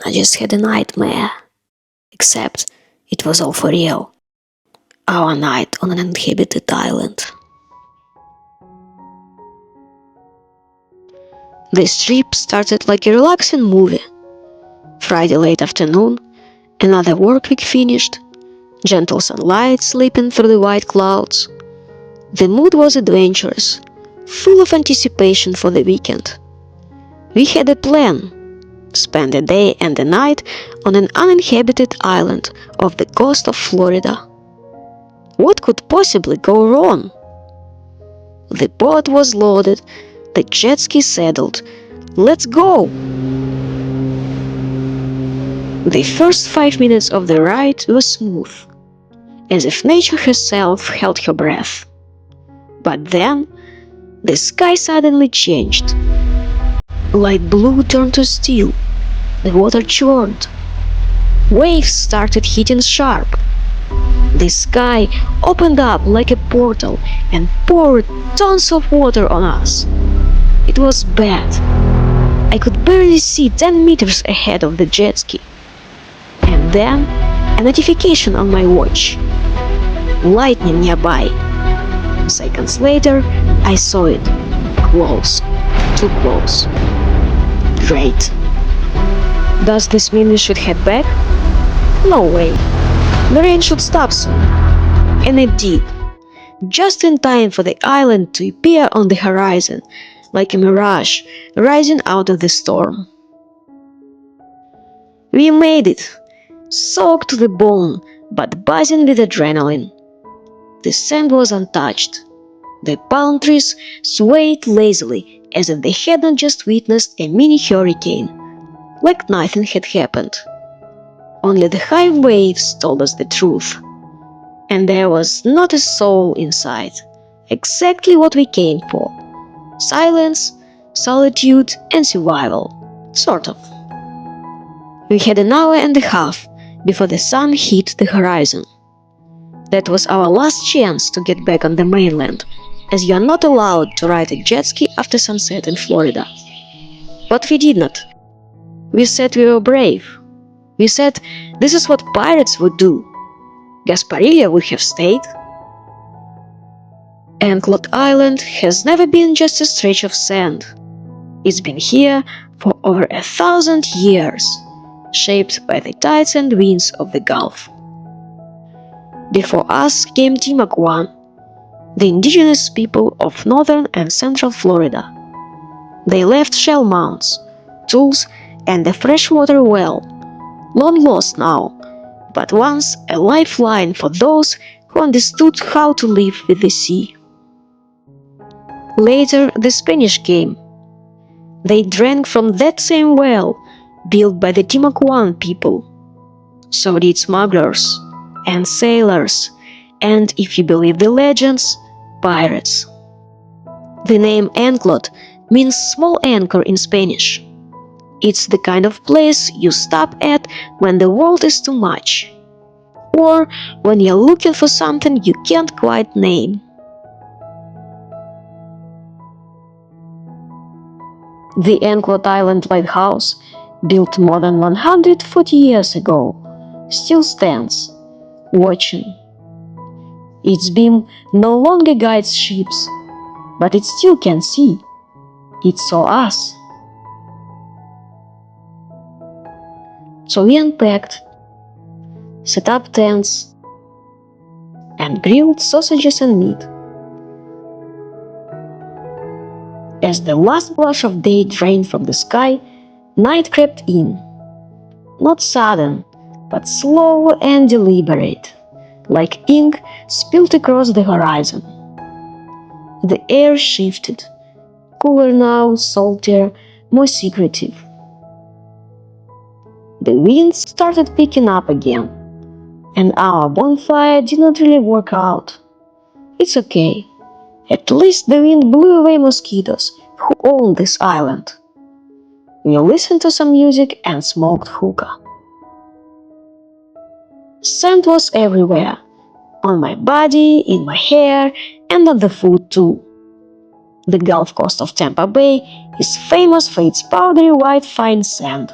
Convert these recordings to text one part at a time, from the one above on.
I just had a nightmare. Except it was all for real. Our night on an uninhabited island. This trip started like a relaxing movie. Friday late afternoon, another work week finished, gentle sunlight slipping through the white clouds. The mood was adventurous, full of anticipation for the weekend. We had a plan: spend a day and a night on an uninhabited island off the coast of Florida. What could possibly go wrong? The boat was loaded, the jet ski saddled. Let's go! The first 5 minutes of the ride were smooth, as if nature herself held her breath. But then, the sky suddenly changed. Light blue turned to steel, the water churned. Waves started hitting sharp. The sky opened up like a portal and poured tons of water on us. It was bad. I could barely see 10 meters ahead of the jet ski. And then, a notification on my watch. Lightning nearby. Seconds later, I saw it. Close. Too close. Great. Does this mean we should head back? No way. The rain should stop soon. And it did. Just in time for the island to appear on the horizon, like a mirage rising out of the storm. We made it. Soaked to the bone, but buzzing with adrenaline. The sand was untouched. The palm trees swayed lazily as if they had not just witnessed a mini hurricane, like nothing had happened. Only the high waves told us the truth. And there was not a soul inside. Exactly what we came for. Silence, solitude, and survival. Sort of. We had an hour and a half before the sun hit the horizon. That was our last chance to get back on the mainland, as you are not allowed to ride a jet ski after sunset in Florida. But we did not. We said we were brave. We said this is what pirates would do. Gasparilla would have stayed. Anclote Island has never been just a stretch of sand. It's been here for over 1,000 years, shaped by the tides and winds of the Gulf. Before us came Timucuan, the indigenous people of northern and central Florida. They left shell mounds, tools, and a freshwater well, long lost now, but once a lifeline for those who understood how to live with the sea. Later, the Spanish came. They drank from that same well, built by the Timucuan people. So did smugglers, and sailors, and, if you believe the legends, pirates. The name Anclote means small anchor in Spanish. It's the kind of place you stop at when the world is too much, or when you're looking for something you can't quite name. The Anclote Island Lighthouse, built more than 140 years ago, still stands, watching. Its beam no longer guides ships, but it still can see. It saw us. So we unpacked, set up tents, and grilled sausages and meat. As the last blush of day drained from the sky, night crept in. Not sudden, but slow and deliberate, like ink spilled across the horizon. The air shifted, cooler now, saltier, more secretive. The wind started picking up again, and our bonfire did not really work out. It's okay. At least the wind blew away mosquitoes who own this island. We listened to some music and smoked hookah. Sand was everywhere, on my body, in my hair, and on the food too. The Gulf Coast of Tampa Bay is famous for its powdery white fine sand.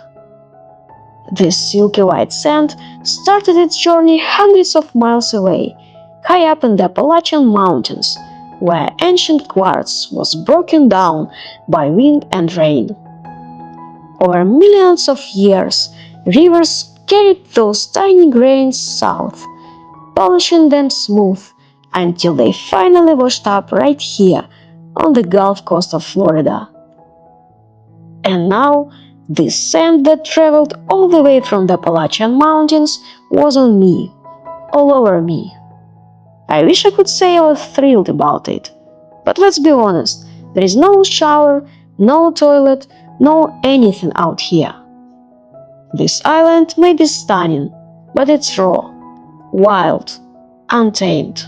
This silky white sand started its journey hundreds of miles away, high up in the Appalachian Mountains, where ancient quartz was broken down by wind and rain. Over millions of years, rivers carried those tiny grains south, polishing them smooth until they finally washed up right here on the Gulf Coast of Florida. And now, this sand that traveled all the way from the Appalachian Mountains was on me, all over me. I wish I could say I was thrilled about it. But let's be honest, there is no shower, no toilet, no anything out here. This island may be stunning, but it's raw, wild, untamed.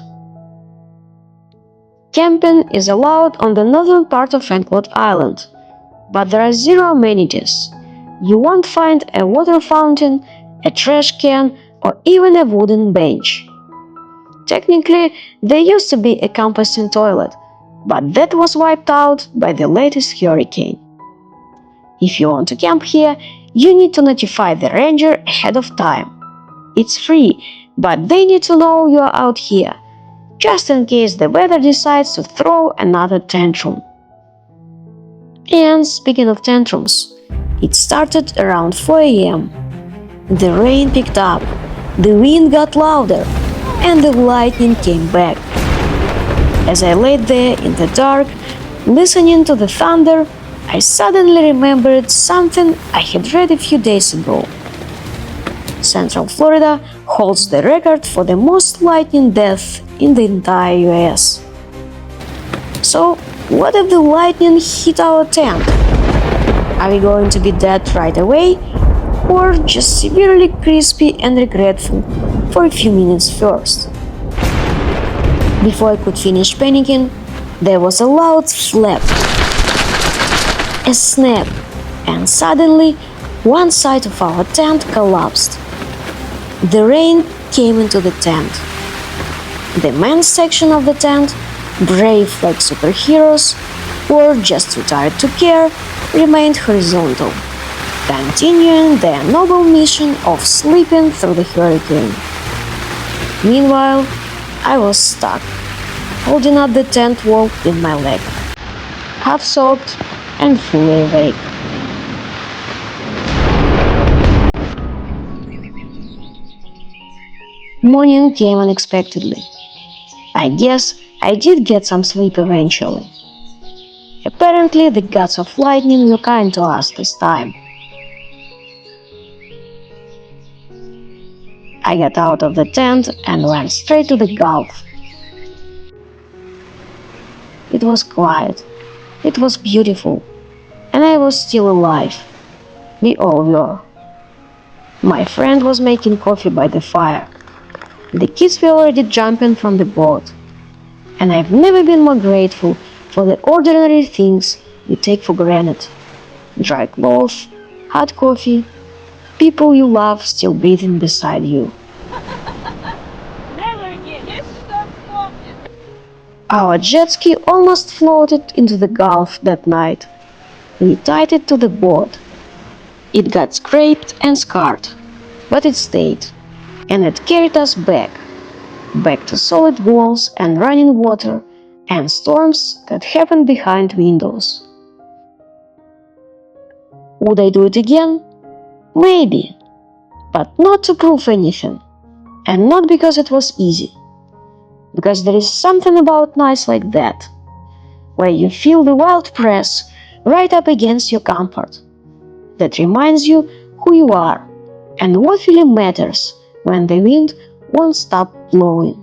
Camping is allowed on the northern part of Enclot Island, but there are zero amenities. You won't find a water fountain, a trash can, or even a wooden bench. Technically, there used to be a composting toilet, but that was wiped out by the latest hurricane. If you want to camp here, you need to notify the ranger ahead of time. It's free, but they need to know you are out here, just in case the weather decides to throw another tantrum. And speaking of tantrums, it started around 4 a.m. The rain picked up, the wind got louder, and the lightning came back. As I lay there in the dark, listening to the thunder, I suddenly remembered something I had read a few days ago. Central Florida holds the record for the most lightning deaths in the entire US. So, what if the lightning hit our tent? Are we going to be dead right away, or just severely crispy and regretful for a few minutes first? Before I could finish panicking, there was a loud slap, a snap, and suddenly one side of our tent collapsed. The rain came into the tent. The men's section of the tent, brave like superheroes, or just too tired to care, remained horizontal, continuing their noble mission of sleeping through the hurricane. Meanwhile, I was stuck, holding up the tent wall with my leg, half soaked and fully awake. Morning came unexpectedly. I guess I did get some sleep eventually. Apparently, the gods of lightning were kind to us this time. I got out of the tent and went straight to the Gulf. It was quiet, it was beautiful, and I was still alive. We all were. My friend was making coffee by the fire. The kids were already jumping from the boat. And I've never been more grateful for the ordinary things you take for granted. Dry clothes, hot coffee, people you love still breathing beside you. Our jet ski almost floated into the Gulf that night. We tied it to the board. It got scraped and scarred, but it stayed, and it carried us back to solid walls and running water and storms that happened behind windows. Would I do it again? Maybe, but not to prove anything, and not because it was easy. Because there is something about nights like that, where you feel the wild press right up against your comfort, that reminds you who you are and what really matters when the wind won't stop blowing.